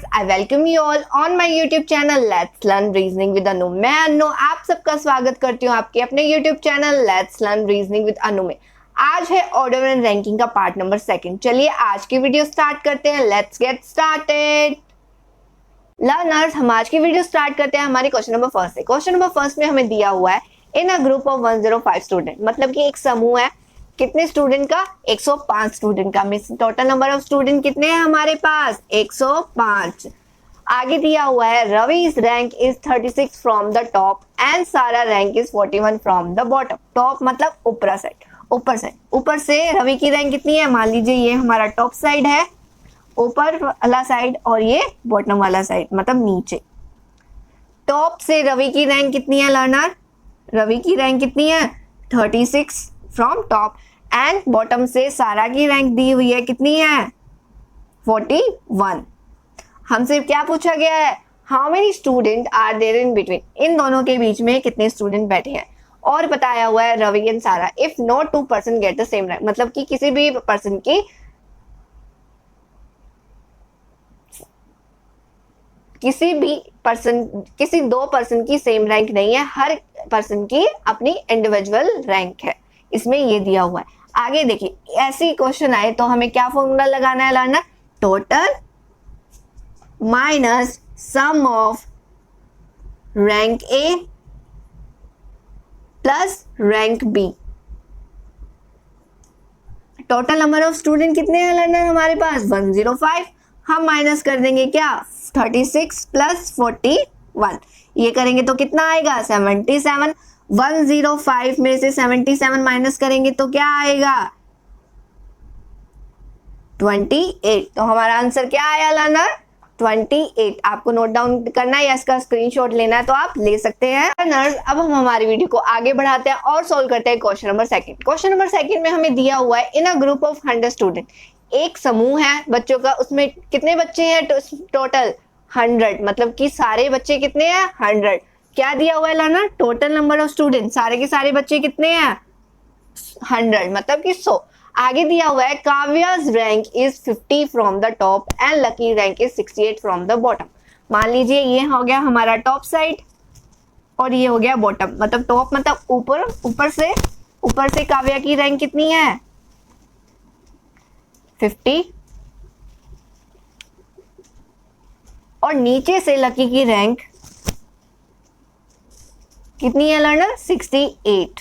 guys, I welcome you all on my YouTube channel Let's Learn Reasoning with अनु। मैं अनु आप सबका स्वागत करती हूँ आपके अपने YouTube channel Let's Learn Reasoning with अनु में। आज है ऑर्डर एंड रैंकिंग का पार्ट नंबर 2। चलिए आज की वीडियो स्टार्ट करते हैं। Let's get started. लर्नर्स, हम आज की वीडियो स्टार्ट करते हैं हमारी क्वेश्चन नंबर 1 से। क्वेश्चन नंबर 1 में हमें दिया हुआ है in a group of 105 student, मतलब कि एक समूह है कितने स्टूडेंट का, 105 स्टूडेंट का। Means total number of student कितने हैं हमारे पास, 105। आगे दिया हुआ है Ravi's rank is 36 from the top and Sara rank is 41 from the bottom. Top मतलब ऊपर साइड, ऊपर से रवि की रैंक कितनी है, मान लीजिए ये हमारा टॉप साइड है, ऊपर वाला साइड, और ये बॉटम वाला साइड मतलब नीचे। टॉप से रवि की रैंक कितनी है लर्नर, रवि की रैंक कितनी है 36 फ्रॉम टॉप, एंड बॉटम से सारा की रैंक दी हुई है कितनी है 41। हमसे क्या पूछा गया है, how many student are there in between, इन दोनों के बीच में कितने स्टूडेंट बैठे हैं। और बताया हुआ है रवि एंड सारा if not 2 person get the same rank, मतलब कि किसी भी पर्सन की किसी 2 पर्सन की सेम रैंक नहीं है, हर पर्सन की अपनी इंडिविजुअल रैंक है, इसमें ये दिया हुआ है। आगे देखिए ऐसी क्वेश्चन आए तो हमें क्या फॉर्मूला लगाना है learner, total minus sum of rank A plus rank B. Total number of student कितने हैं लर्नर हमारे पास 105, हम माइनस कर देंगे क्या 36 प्लस 41, ये करेंगे तो कितना आएगा 77। 105 में से 77 माइनस करेंगे तो क्या आएगा 28। तो हमारा आंसर क्या आया लर्नर 28। आपको नोट डाउन करना है या इसका स्क्रीनशॉट लेना है तो आप ले सकते हैं लर्नर्स। अब हम हमारी वीडियो को आगे बढ़ाते हैं और सॉल्व करते हैं क्वेश्चन नंबर 2। क्वेश्चन नंबर 2 में हमें दिया हुआ है in a group of 100 student, एक समूह है बच्चों का, उसमें कितने बच्चे हैं टोटल 100, मतलब कि सारे बच्चे कितने हैं 100। क्या दिया हुआ है learner, total number of student, सारे के सारे बच्चे कितने हैं 100 मतलब कि 100। आगे दिया हुआ है Kavya's rank is 50 from the top and Lucky rank is 68 from the bottom. मान लीजिए ये हो गया हमारा टॉप साइड और ये हो गया बॉटम, मतलब टॉप मतलब ऊपर से काव्या की रैंक कितनी है 50 और नीचे से लकी की रैंक कितनी है लर्नर 68।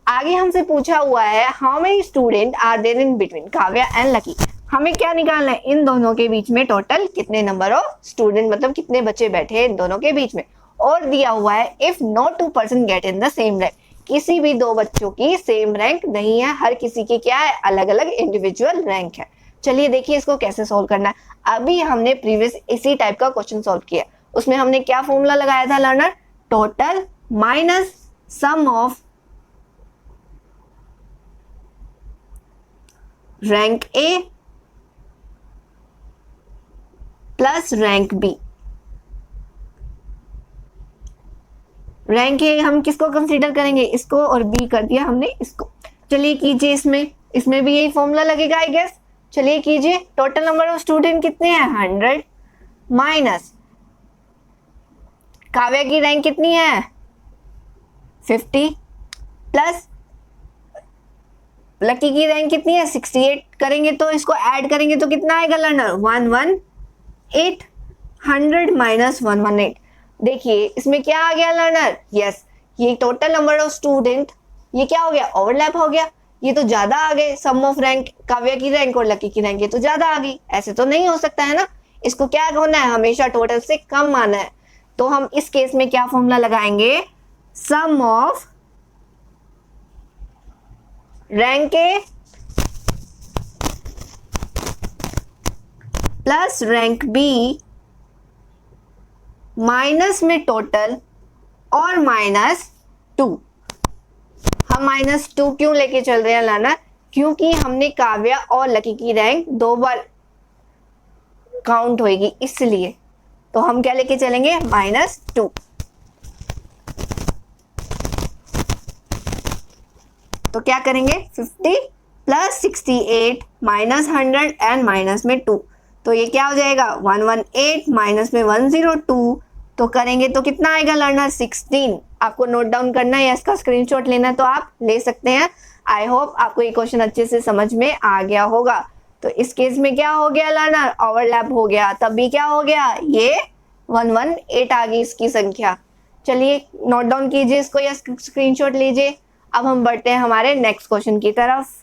आगे हमसे पूछा हुआ है how many student are there in between Kavya and Lucky. हमें क्या निकालना है, इन दोनों के बीच में टोटल कितने नंबर ऑफ स्टूडेंट, मतलब कितने बच्चे बैठे हैं इन दोनों के बीच में। और दिया हुआ है if not 2 person get in the same rank, किसी भी 2 बच्चों की सेम रैंक नहीं है, हर किसी की क्या है अलग अलग इंडिविजुअल रैंक है। चलिए देखिए इसको कैसे सोल्व करना है। अभी हमने प्रीवियस इसी टाइप का क्वेश्चन सोल्व किया, उसमें हमने क्या फॉर्मूला लगाया था learner, total minus sum of rank A plus rank B. Rank A हम किसको कंसीडर करेंगे, इसको, और बी कर दिया हमने इसको। चलिए कीजिए, इसमें भी यही फॉर्मूला लगेगा आई गेस। चलिए कीजिए, टोटल नंबर ऑफ स्टूडेंट कितने हैं 100 माइनस काव्या की रैंक कितनी है 50 प्लस लकी की रैंक कितनी है 68, करेंगे तो इसको ऐड करेंगे तो कितना आएगा लर्नर 118। 100 माइनस 118, देखिए इसमें क्या आ गया लर्नर, यस ये टोटल नंबर ऑफ स्टूडेंट ये क्या हो गया ओवरलैप हो गया, ये तो ज्यादा आ गए, सम ऑफ रैंक काव्या की रैंक और लकी की रैंक ये तो ज्यादा आ गई, ऐसे तो नहीं हो सकता है ना। इसको क्या होना है, हमेशा टोटल से कम आना है। तो हम इस केस में क्या फॉर्मूला लगाएंगे, sum of rank A plus rank B minus में टोटल और -2। हम -2 क्यों लेके चल रहे हैं लाना, क्योंकि हमने काव्या और लकी की रैंक 2 बार काउंट होगी इसलिए। तो हम क्या लेके चलेंगे -2। तो क्या करेंगे 50 प्लस 68 माइनस 100 एंड माइनस में 2, तो ये क्या हो जाएगा 118 माइनस में 102, तो करेंगे तो कितना आएगा लर्नर 16। आपको नोट डाउन करना है या इसका स्क्रीनशॉट लेना है तो आप ले सकते हैं। आई होप आपको ये क्वेश्चन अच्छे से समझ में आ गया होगा। तो इस केस में क्या हो गया लर्नर, ओवरलैप हो गया, तब भी क्या हो गया, ये 118 आ गई इसकी संख्या। चलिए नोट डाउन कीजिए इसको या स्क्रीनशॉट लीजिए। अब हम बढ़ते हैं हमारे नेक्स्ट क्वेश्चन की तरफ।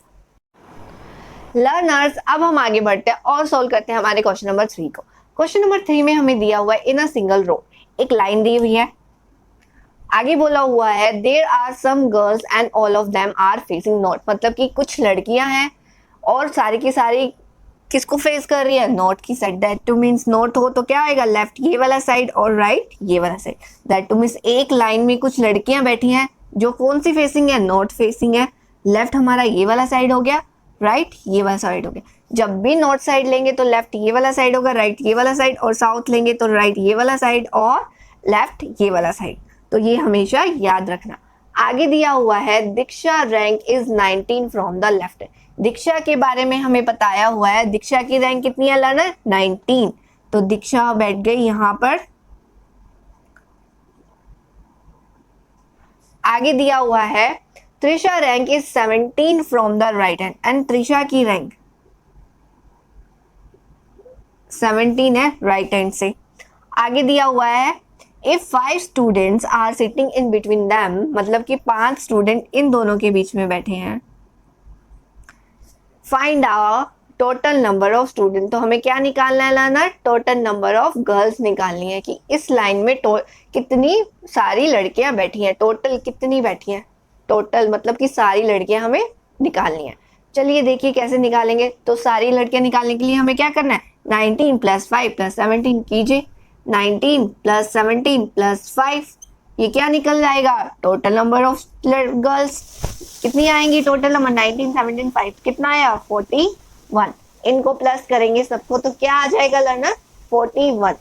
लर्नर्स अब हम आगे बढ़ते हैं और सॉल्व करते हैं हमारे क्वेश्चन नंबर 3 को। क्वेश्चन नंबर 3 में हमें दिया हुआ है इन अ सिंगल रो, एक लाइन दी हुई है, आगे बोला हुआ है there are some girls and all of them are facing north, मतलब कि कुछ लड़कियां हैं और सारी की सारी किसको फेस कर रही है, नॉर्थ की side. That two means north हो तो क्या आएगा, लेफ्ट ये वाला साइड और राइट ये वाला साइड। दैट टू मीन्स एक लाइन में कुछ लड़कियां बैठी हैं जो कौन सी फेसिंग है, नॉर्थ फेसिंग है। लेफ्ट हमारा ये वाला साइड हो गया, राइट ये वाला साइड हो गया। जब भी नॉर्थ साइड लेंगे तो लेफ्ट ये वाला साइड होगा, राइट ये वाला साइड, और साउथ लेंगे तो राइट ये वाला साइड और लेफ्ट ये वाला साइड। तो ये हमेशा याद रखना। आगे दिया हुआ है Diksha rank is 19 from the left. Diksha के बारे में हमें बताया हुआ है, दीक्षा की रैंक कितनी है लर्नर, 19। तो दीक्षा बैठ गई यहां पर। आगे दिया हुआ है Trisha rank is 17 from the right hand, and Trisha की रैंक 17 है राइट हैंड से। आगे दिया हुआ है if 5 students are sitting in between them, मतलब कि 5 स्टूडेंट इन दोनों के बीच में बैठे हैं। Find our total number of student, तो हमें क्या निकालना है learner, total number of girls निकालनी है कि इस लाइन में कितनी सारी लड़कियां बैठी हैं, टोटल कितनी बैठी हैं, टोटल मतलब कि सारी लड़कियां हमें निकालनी है। चलिए देखिए कैसे निकालेंगे। तो सारी लड़कियां निकालने के लिए हमें क्या करना है, 19 + 5 + 17 कीजिए। 19 + 17 + 5 ये क्या निकल जाएगा, टोटल नंबर ऑफ गर्ल्स कितनी आएंगी, टोटल नंबर 19 17 5 कितना आया 41। इनको प्लस करेंगे सबको तो क्या आ जाएगा लर्नर 41।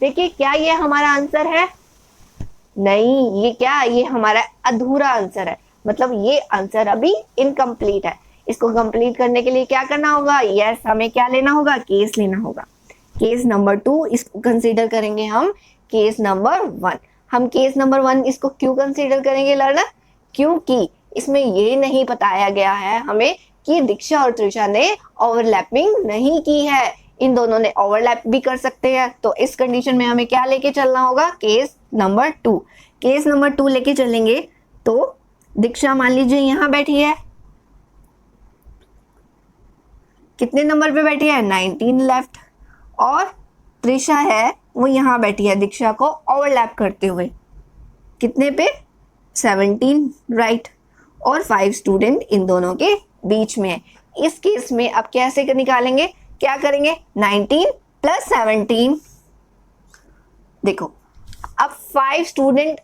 देखिए क्या ये हमारा आंसर है, नहीं ये क्या, ये हमारा अधूरा आंसर है, मतलब ये आंसर अभी इनकम्प्लीट है। इसको कंप्लीट करने के लिए क्या करना होगा, यस हमें क्या लेना होगा, केस लेना होगा। केस नंबर 2 इसको कंसीडर करेंगे हम, केस नंबर 1 हम केस नंबर 1 इसको क्यों कंसीडर करेंगे लर्नर, क्योंकि इसमें ये नहीं बताया गया है हमें कि दीक्षा और त्रिशा ने ओवरलैपिंग नहीं की है, इन दोनों ने ओवरलैप भी कर सकते हैं। तो इस कंडीशन में हमें क्या लेके चलना होगा, केस नंबर 2। केस नंबर 2 लेके चलेंगे तो दीक्षा मान लीजिए यहां बैठी है, कितने नंबर पे बैठी है 19 लेफ्ट, और त्रिशा है वो यहां बैठी है दीक्षा को ओवरलैप करते हुए, कितने पे 17 राइट, और 5 स्टूडेंट इन दोनों के बीच में है। इस केस में अब कैसे निकालेंगे, क्या करेंगे 19 + 17, देखो अब 5 स्टूडेंट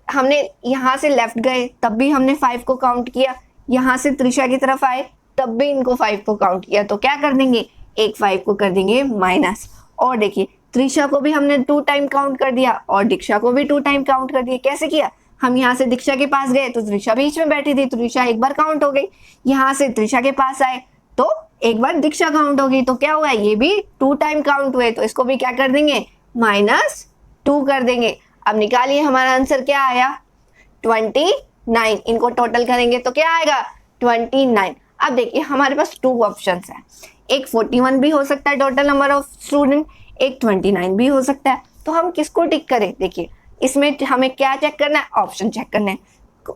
हमने यहां से लेफ्ट गए तब भी हमने 5 को काउंट किया, यहां से त्रिशा की तरफ आए तब भी इनको 5 को काउंट किया, तो क्या कर देंगे एक 5 को कर देंगे माइनस। और देखिए त्रिशा को भी हमने 2 टाइम काउंट कर दिया और दीक्षा को भी 2 टाइम काउंट कर दिया। कैसे किया, हम यहाँ से दीक्षा के पास गए तो त्रिशा बीच में बैठी थी, त्रिशा एक बार काउंट हो गई, यहाँ से त्रिशा के पास आए तो एक बार दीक्षा काउंट हो गई, तो क्या हुआ ये भी 2 टाइम काउंट हुए, तो इसको भी क्या कर देंगे -2 कर देंगे। अब निकालिए हमारा आंसर क्या आया 29। इनको टोटल करेंगे तो क्या आएगा 29। अब देखिए हमारे पास 2 ऑप्शंस है, एक 41 भी हो सकता है टोटल नंबर ऑफ स्टूडेंट, एक 29 भी हो सकता है। तो हम किसको टिक करें, देखिए इसमें हमें क्या चेक करना है, ऑप्शन चेक करना है।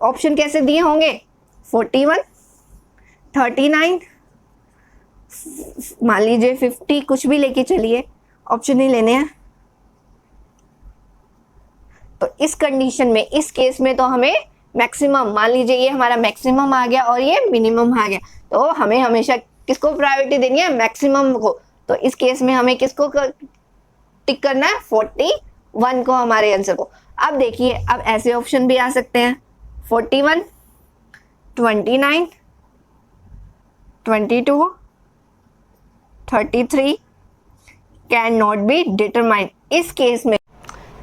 ऑप्शन कैसे दिए होंगे 41 39 मान लीजिए 50 कुछ भी लेके चलिए, ऑप्शन ही लेने हैं। तो इस कंडीशन में इस केस में तो हमें मैक्सिमम, मान लीजिए ये हमारा मैक्सिमम आ गया और ये मिनिमम आ गया, तो हमें हमेशा किसको प्रायोरिटी देनी है, मैक्सिमम को। तो इस केस में हमें किसको टिक करना है 41 को, हमारे आंसर को। अब देखिए अब ऐसे ऑप्शन भी आ सकते हैं 41 29 22 33 कैन नॉट बी डिटरमाइंड। इस केस में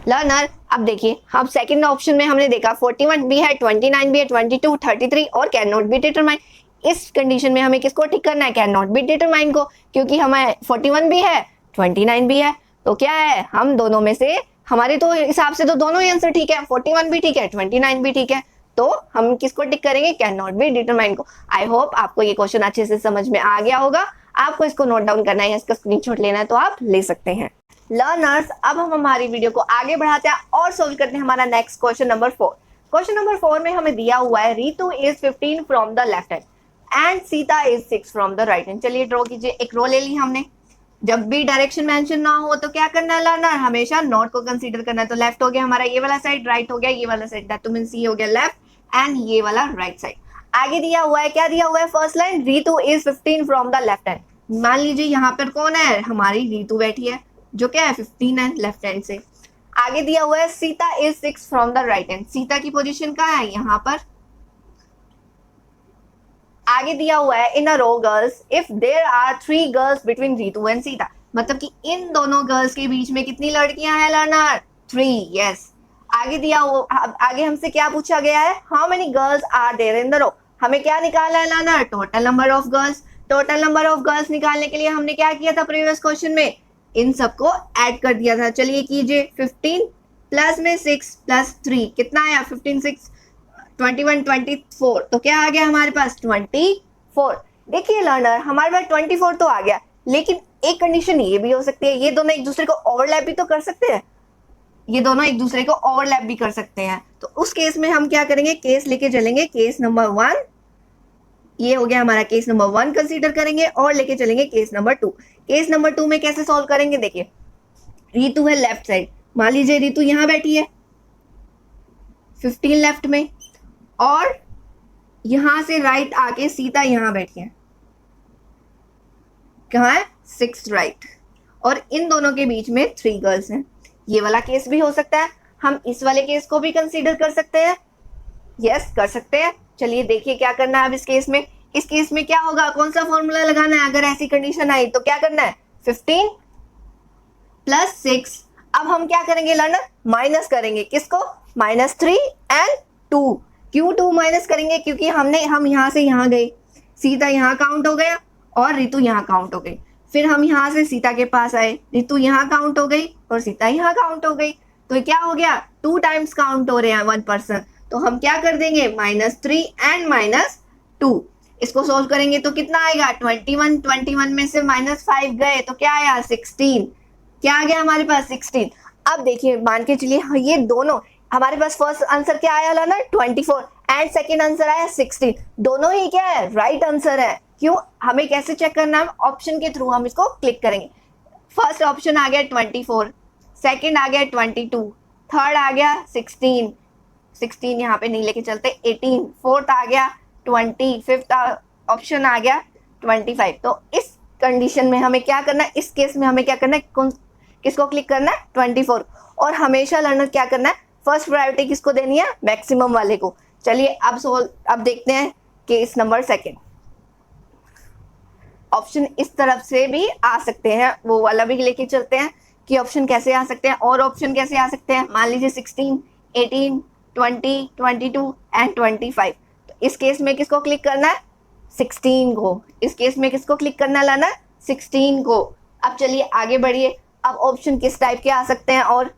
लर्नर अब देखिए हम सेकंड ऑप्शन में हमने देखा 41 भी है 29 भी है 22 33 और कैन नॉट बी डिटरमाइंड। इस कंडीशन में हमें किसको टिक करना है, कैन नॉट बी डिटरमाइंड को, क्योंकि हमें 41 भी है 29 भी है। तो क्या है, हम दोनों में से हमारे तो हिसाब से तो दोनों ही आंसर ठीक है, 41 भी ठीक है, 29 भी ठीक है। तो हम किसको टिक करेंगे, कैन नॉट बी डिटरमाइन को। आई होप आपको ये क्वेश्चन अच्छे से समझ में आ गया होगा। आपको इसको नोट डाउन करना है या इसका स्क्रीनशॉट लेना है तो आप ले सकते हैं। लर्नर्स, अब हम हमारी वीडियो को आगे बढ़ाते हैं और सोल्व करते हैं हमारा next question number 4। Question number 4 में हमें दिया हुआ है Ritu is 15 from the left hand and Sita is 6 from the right hand. चलिए ड्रॉ कीजिए। एक रो ले ली हमने। जब भी डायरेक्शन मेंशन ना हो तो क्या करना है लर्नर, हमेशा नॉट को कंसीडर करना है। तो लेफ्ट हो गया हमारा ये वाला साइड, राइट हो गया ये वाला साइड, दैट मींस सी हो गया लेफ्ट एंड ये वाला राइट साइड। आगे दिया हुआ है, क्या दिया हुआ है, first line Ritu is 15 from the left hand. मान लीजिए यहाँ पर कौन है, हमारी रितु बैठी है जो क्या है 15 है लेफ्ट हैंड से। आगे दिया हुआ है Sita is 6 from the right hand. Sita की पोजीशन कहाँ है, यहाँ पर। आगे दिया हुआ है in a row girls if there are 3 girls between Ritu and Sita, मतलब कि इन दोनों गर्ल्स के बीच में कितनी लड़कियां हैं लर्नर, 3। यस। आगे दिया आगे हमसे क्या पूछा गया है, how many girls are there in the row. हमें क्या निकालना है learner, total number of girls. Total number of girls निकालने के लिए हमने क्या किया था प्रीवियस क्वेश्चन में, इन सबको ऐड कर दिया था। चलिए कीजिए, 15 प्लस में 6 प्लस 3 कितना आया, 15 6 21 24। तो क्या आ गया हमारे पास 24। देखिए लर्नर, हमारे पास 24 तो आ गया, लेकिन एक कंडीशन ये भी हो सकती है, ये दोनों एक दूसरे को ओवरलैप भी तो कर सकते हैं, ये दोनों एक दूसरे को ओवरलैप भी कर सकते हैं। तो उस केस में हम क्या करेंगे, केस लेके चलेंगे। केस नंबर 1 ये हो गया हमारा, केस नंबर 1 कंसीडर करेंगे और लेके चलेंगे केस नंबर 2। केस नंबर 2 में कैसे सॉल्व करेंगे, देखिए रितु है लेफ्ट साइड, मान लीजिए रितु यहाँ बैठी है 15 लेफ्ट में, और यहां से राइट आके सीता यहां बैठी है, कहाँ है 6 राइट, और इन दोनों के बीच में 3 गर्ल्स हैं। ये वाला केस भी हो सकता है, हम इस वाले केस को भी कंसीडर कर सकते हैं। यस, कर सकते हैं। चलिए देखिए क्या करना है अब इस केस में। इस केस में क्या होगा, कौन सा फॉर्मूला लगाना है, अगर ऐसी कंडीशन आई तो क्या करना है, 15 प्लस 6। अब हम क्या करेंगे लर्नर, माइनस करेंगे, किसको, -3 एंड 2। क्यों 2 माइनस करेंगे, क्योंकि हम यहाँ से यहाँ गए, सीता यहाँ काउंट हो गया और रितु यहाँ काउंट हो गई। फिर हम यहाँ से सीता के पास आए, रितु यहाँ काउंट हो गई और सीता यहाँ काउंट हो गई। तो क्या हो गया, 2 टाइम्स काउंट हो रहे हैं 1 पर्सन। तो हम क्या कर देंगे, -3 एंड -2। इसको सोल्व करेंगे तो कितना आएगा, 21 में से -5 गए तो क्या आया, 16। क्या आ गया हमारे पास, 16। अब देखिए मान के चलिए ये दोनों, हमारे पास फर्स्ट आंसर क्या आया ना 24 एंड सेकंड आंसर आया 16। दोनों ही क्या है, राइट आंसर है। क्यों, हमें कैसे चेक करना है, ऑप्शन के थ्रू हम इसको क्लिक करेंगे। फर्स्ट ऑप्शन आ गया 24, सेकंड आ गया 22, थर्ड आ गया 16 यहाँ पे नहीं लेके चलते 18, फोर्थ आ गया 20, फिफ्थ ऑप्शन आ गया 25। तो इस कंडीशन में हमें क्या करना है, इस केस में हमें क्या करना है, किसको क्लिक करना है, 24। और हमेशा लर्नर क्या करना है, फर्स्ट प्रायोरिटी किसको देनी है, मैक्सिमम वाले को। चलिए अब देखते हैं केस नंबर 2। ऑप्शन इस तरफ से भी आ सकते हैं, वो वाला भी लेके चलते हैं कि ऑप्शन कैसे आ सकते हैं और ऑप्शन कैसे आ सकते हैं। मान लीजिए 16, 18, 20, 22 एंड 25। तो इस केस में किसको क्लिक करना है, 16 को। इस केस में किसको क्लिक करना लाना है, 16 को। अब चलिए आगे बढ़िए। अब ऑप्शन किस टाइप के आ सकते हैं, और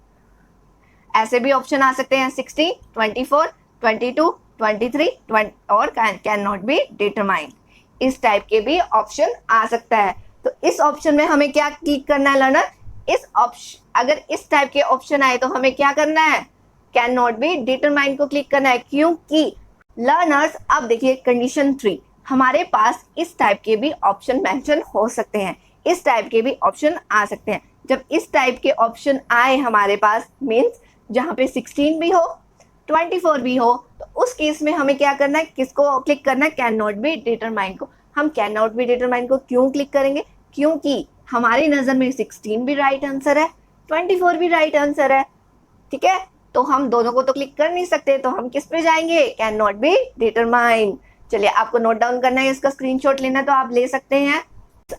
ऐसे भी ऑप्शन आ सकते हैं 16, 24, 22, 23 और कैन नॉट बी डिटरमाइंड। इस टाइप के भी ऑप्शन आ सकता है। तो इस ऑप्शन में हमें क्या क्लिक करना है लर्नर, इस ऑप्शन, अगर इस टाइप के ऑप्शन आए तो हमें क्या करना है, कैन नॉट बी डिटरमाइंड को क्लिक करना है। क्योंकि लर्नर्स अब देखिए कंडीशन 3, हमारे पास इस टाइप के भी ऑप्शन मेंशन हो सकते हैं, इस टाइप के भी ऑप्शन आ सकते हैं। जब इस टाइप के ऑप्शन आए हमारे पास, मीन्स जहाँ पे 16 भी हो 24 भी हो, तो उस केस में हमें क्या करना है, किसको क्लिक करना है, कैन नॉट बी डिटरमाइंड को। हम कैन नॉट बी डिटरमाइंड को क्यों क्लिक करेंगे, क्योंकि हमारी नज़र में 16 भी राइट आंसर है, 24 भी राइट आंसर है, ठीक है। तो हम दोनों को तो क्लिक कर नहीं सकते, तो हम किस पे जाएंगे, कैन नॉट बी डिटरमाइंड। चलिए आपको नोट डाउन करना है, इसका स्क्रीनशॉट लेना है तो आप ले सकते हैं।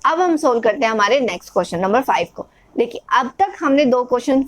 अब हम सोल्व करते हैं हमारे नेक्स्ट क्वेश्चन नंबर 5 को। देखिए अब तक हमने 2 क्वेश्चन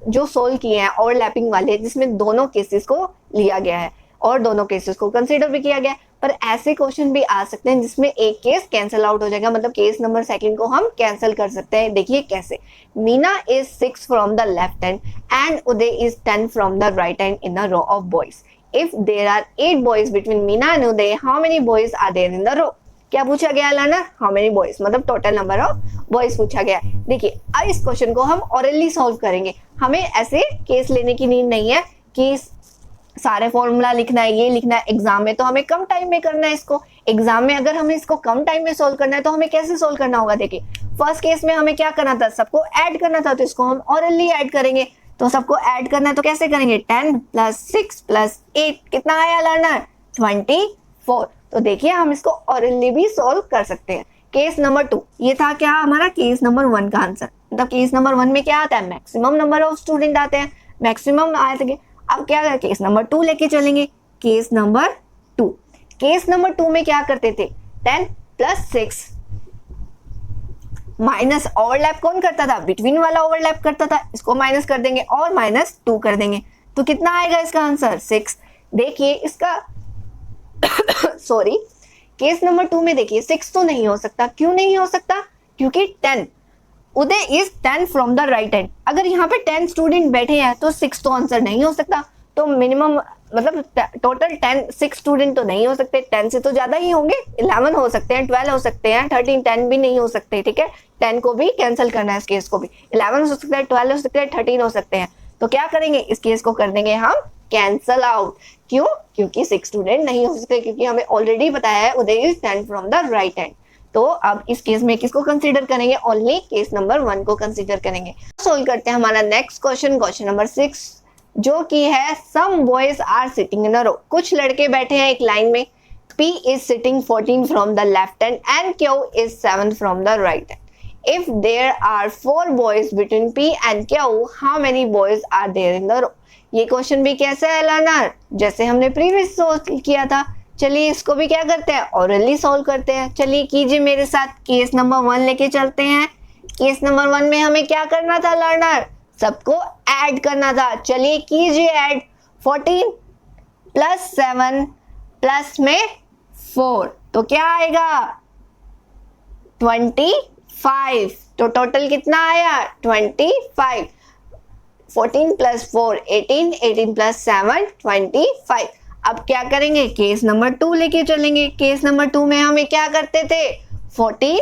जो सोल्व किए हैं ओवरलैपिंग वाले, जिसमें दोनों केसेस को लिया गया है। और दोनों केसेस को कंसीडर भी किया गया। पर ऐसे क्वेश्चन भी आ सकते हैं जिसमें एक केस कैंसिल आउट हो जाएगा, मतलब केस नंबर सेकंड को हम कैंसिल कर सकते हैं। देखिए कैसे, Meena is 6 from the left hand and Uday is 10 from the right hand in a row of boys. If there are 8 boys between Meena and Uday, how many boys are there in the row? क्या पूछा गया learner? How many boys, मतलब total number of boys पूछा गया। देखिए अब इस question को हम ऑरली सॉल्व करेंगे। हमें ऐसे केस लेने की नीड नहीं है कि सारे फॉर्मूला लिखना है, ये लिखना है। एग्जाम में तो हमें कम टाइम में करना है इसको। एग्जाम में अगर हमें इसको कम टाइम में सोल्व करना है तो हमें कैसे सोल्व करना होगा? देखिए फर्स्ट केस में हमें क्या करना था, सबको ऐड करना था, तो इसको हम ऑरली ऐड करेंगे। तो सबको ऐड करना है तो कैसे करेंगे? 10 + 6 + 8 कितना आया लर्नर? 24। तो देखिए हम इसको ऑरली भी सोल्व कर सकते हैं। केस नंबर 2, ये था क्या हमारा केस नंबर 1 का आंसर। मतलब केस नंबर 1 में क्या आता है? मैक्सिमम नंबर ऑफ स्टूडेंट आते हैं, मैक्सिमम आए थे। अब क्या करें? केस नंबर 2 लेके चलेंगे। केस नंबर 2, केस नंबर 2 में क्या करते थे? 10 + 6 माइनस ओवरलैप कौन करता था? बिटवीन वाला ओवरलैप करता था। इसको माइनस कर देंगे और -2 कर देंगे, तो कितना आएगा इसका आंसर? 6। देखिए इसका सॉरी, केस नंबर 2 में देखिए 6 तो नहीं हो सकता। क्यों नहीं हो सकता? क्योंकि 10, Uday is 10 from the right hand. अगर यहाँ पे 10 स्टूडेंट बैठे हैं तो 6 तो आंसर नहीं हो सकता। तो मिनिमम मतलब टोटल 6 स्टूडेंट तो नहीं हो सकते, 10 से तो ज्यादा ही होंगे। 11 हो सकते हैं, 12 हो सकते हैं, 13, 10 भी नहीं हो सकते। ठीक है, 10 को भी कैंसिल करना है, इस केस को भी। 11 हो सकता है, 12 हो सकते हैं, 13 हो सकते हैं। तो क्या करेंगे? इस केस को कर देंगे हम कैंसल आउट। क्यों? क्योंकि 6 स्टूडेंट नहीं हो सकते, क्योंकि हमें ऑलरेडी बताया है Uday is 10 from the right hand. तो अब इस केस में किसको कंसीडर करेंगे? ओनली केस नंबर 1 को कंसीडर करेंगे। सोल्व करते हैं हमारा नेक्स्ट क्वेश्चन, क्वेश्चन नंबर 6, जो कि है some boys are sitting in a row. कुछ लड़के बैठे हैं एक लाइन में। P is sitting 14 from the left hand and Q is 7 from the right hand. If there are 4 boys between P and Q, how many boys are there in the row? ये question भी कैसा है learner? जैसे हमने previous solve किया था। चलिए इसको भी क्या करते हैं? ऑरली सॉल्व करते हैं। चलिए कीजिए मेरे साथ, केस नंबर 1 लेके चलते हैं। केस नंबर 1 में हमें क्या करना था लर्नर? सबको ऐड करना था। चलिए कीजिए ऐड। 14 + 7 प्लस में 4 तो क्या आएगा? 25। तो टोटल कितना आया? 25। 14 + 4 18, 18 + 7 25। अब क्या करेंगे? केस नंबर 2 लेके चलेंगे। केस नंबर 2 में हमें क्या करते थे? 14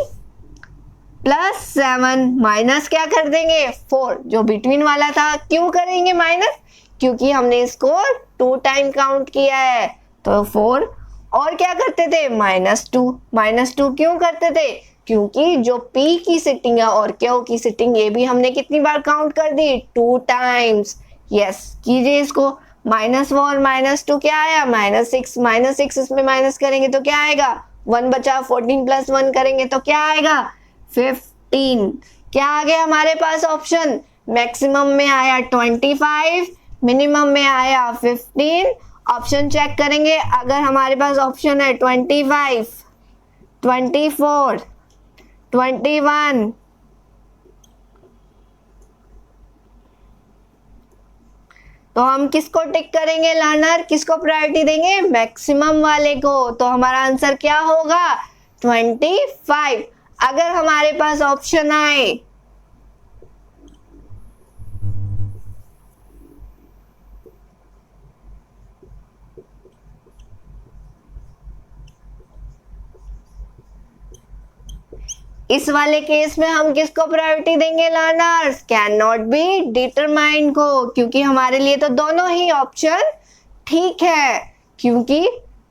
+ 7 माइनस क्या कर देंगे? 4, जो बिटवीन वाला था। क्यों करेंगे माइनस? क्योंकि हमने इसको 2 टाइम काउंट किया है, तो 4। और क्या करते थे? -2। -2 क्यों करते थे? क्योंकि जो P की सिटिंग है और Q की सिटिंग, ये भी हमने कितनी बार काउंट कर दी? 2 टाइम्स। यस, कीजिए इसको। -4 -2 क्या आया? -6। -6 इसमें माइनस करेंगे तो क्या आएगा? 1 बचा। 14 + 1 करेंगे तो क्या आएगा? 15। क्या आ गया हमारे पास ऑप्शन? मैक्सिमम में आया 25, मिनिमम में आया 15। ऑप्शन चेक करेंगे। अगर हमारे पास ऑप्शन है 25, 24, 21, तो हम किसको टिक करेंगे लर्नर? किसको प्रायोरिटी देंगे? मैक्सिमम वाले को। तो हमारा आंसर क्या होगा? 25। अगर हमारे पास ऑप्शन आए इस वाले केस में हम किसको प्रायोरिटी देंगे learners? Can not be determined को, क्योंकि हमारे लिए तो दोनों ही ऑप्शन ठीक है। क्योंकि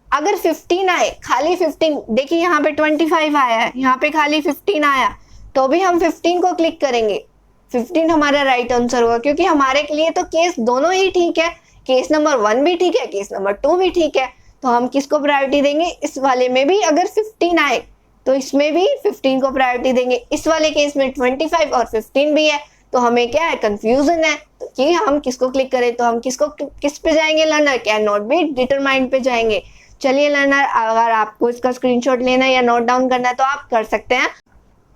अगर 15 आए, खाली 15, देखिए यहाँ पे 25 आया है, यहाँ पे खाली 15 आया, तो भी हम 15 को क्लिक करेंगे। 15 हमारा राइट आंसर होगा, क्योंकि हमारे लिए तो केस दोनों ही ठीक है। केस नंबर 1 भी ठीक है, केस नंबर 2 भी ठीक है। तो हम किसको प्रायोरिटी देंगे? इस वाले में भी अगर 15 आए तो इसमें भी 15 को प्रायोरिटी देंगे। इस वाले केस में 25 और 15 भी है, तो हमें क्या है? कंफ्यूजन है तो कि हम किसको क्लिक करें। तो हम किस पे जाएंगे learner? Can not be determined पे जाएंगे। चलिए लर्नर, अगर आपको इसका स्क्रीनशॉट लेना है या नोट डाउन करना है तो आप कर सकते हैं।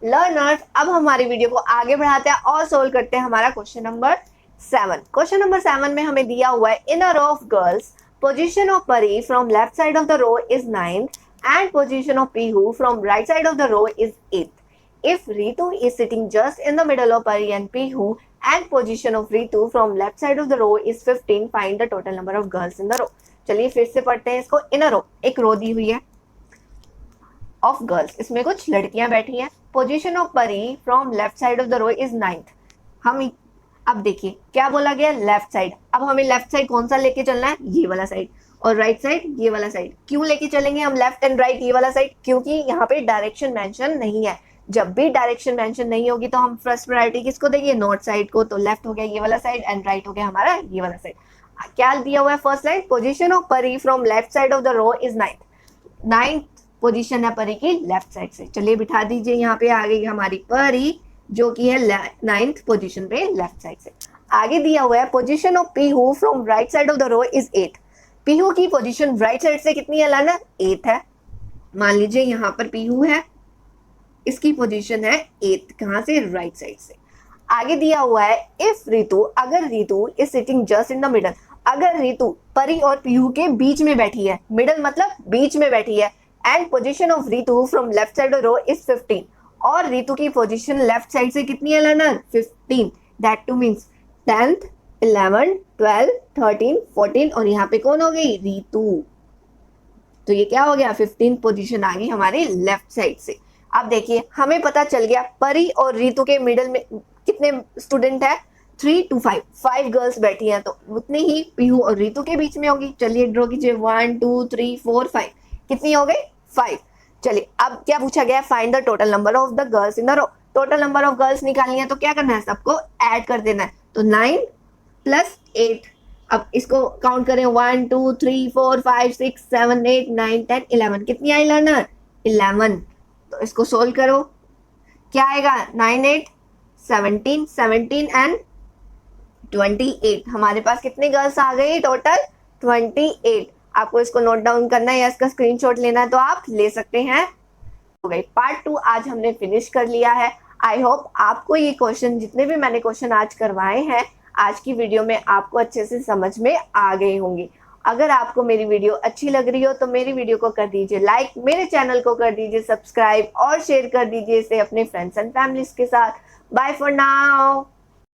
लर्नर्स, अब हमारी वीडियो को आगे बढ़ाते हैं और सोल्व करते हैं हमारा क्वेश्चन नंबर 7। क्वेश्चन नंबर 7 में हमें दिया हुआ है in a row of girls Position of Pari from left side of the row is 9th and position of Pihu from right side of the row is 8th. If Ritu is sitting just in the middle of Pari and Pihu and position of Ritu from left side of the row is 15, find the total number of girls in the row. चलिए फिर से पढ़ते हैं इसको. इन a रो, एक रो दी हुई है of girls, इसमें कुछ लड़कियां बैठी हैं. Position of Pari from left side of the row is 9th. हम अब देखिए क्या बोला गया, लेफ्ट साइड. अब हमें लेफ्ट साइड कौन सा लेके चलना है, ये वाला साइड, और राइट साइड ये वाला साइड. क्यों लेके चलेंगे हम लेफ्ट एंड राइट ये वाला साइड, क्योंकि यहाँ पे डायरेक्शन मेंशन नहीं है. जब भी डायरेक्शन मेंशन नहीं होगी तो हम फर्स्ट प्रायोरिटी किसको देंगे, नॉर्थ साइड को. तो लेफ्ट हो गया ये वाला साइड एंड राइट हो गया हमारा ये वाला साइड. क्या दिया हुआ है first line, position of Pari from left side of the row is 9th position है परी की लेफ्ट साइड से. चलिए बिठा दीजिए, यहाँ पे आ गई हमारी परी जो कि है 9th पोजीशन पे लेफ्ट साइड से. आगे दिया हुआ है position of Pihu from right side of the row is 8th. Pihu की पोजीशन राइट साइड से कितनी है लाना, 8th है. मान लीजिए यहाँ पर पीहू है, इसकी पोजीशन है 8th, कहाँ से, राइट साइड से. आगे दिया हुआ है इफ रितु, अगर Ritu is sitting just in the middle, अगर रितु परी और पीहू के बीच में बैठी है, मिडल मतलब बीच में बैठी है, and position of Ritu from left side of row is 15, और रितु की पोजीशन लेफ्ट साइड से कितनी है learner, 15. That two means 10th 11 12 13 14, और यहाँ पे कौन हो गई, रितु. तो ये क्या हो गया, 15th पोजीशन आ गई हमारी लेफ्ट साइड से. अब देखिए हमें पता चल गया परी और रितु के मिडल में कितने स्टूडेंट है, 3 to 5 गर्ल्स बैठी हैं, तो उतनी ही पीहू और रितु के बीच में होगी. चलिए ड्रॉ कीजिए, 1 2 3 4 5, कितनी हो गई, 5. चलिए अब क्या पूछा गया, find the total number of the girls in the row. Total number of girls निकालनी है तो क्या करना है, सबको ऐड कर देना है. तो 9 + 8, अब इसको काउंट करें, 1 2 3 4 5 6 7 8 9 10 11, कितनी आई लर्नर, 11. तो इसको सोल्व करो, क्या आएगा, 9 8 17 17 एंड 28. हमारे पास कितनी गर्ल्स आ गई, टोटल 28. आपको इसको नोट डाउन करना है या इसका स्क्रीनशॉट लेना है तो आप ले सकते हैं. हो गई पार्ट 2, आज हमने फिनिश कर लिया है. आई होप आपको ये क्वेश्चन, जितने भी मैंने क्वेश्चन आज करवाए हैं आज की वीडियो में, आपको अच्छे से समझ में आ गए होंगे. अगर आपको मेरी वीडियो अच्छी लग रही हो तो मेरी वीडियो को कर दीजिए लाइक, मेरे चैनल को कर दीजिए सब्सक्राइब और शेयर कर दीजिए इसे अपने फ्रेंड्स एंड फैमिलीज के साथ. Bye for now.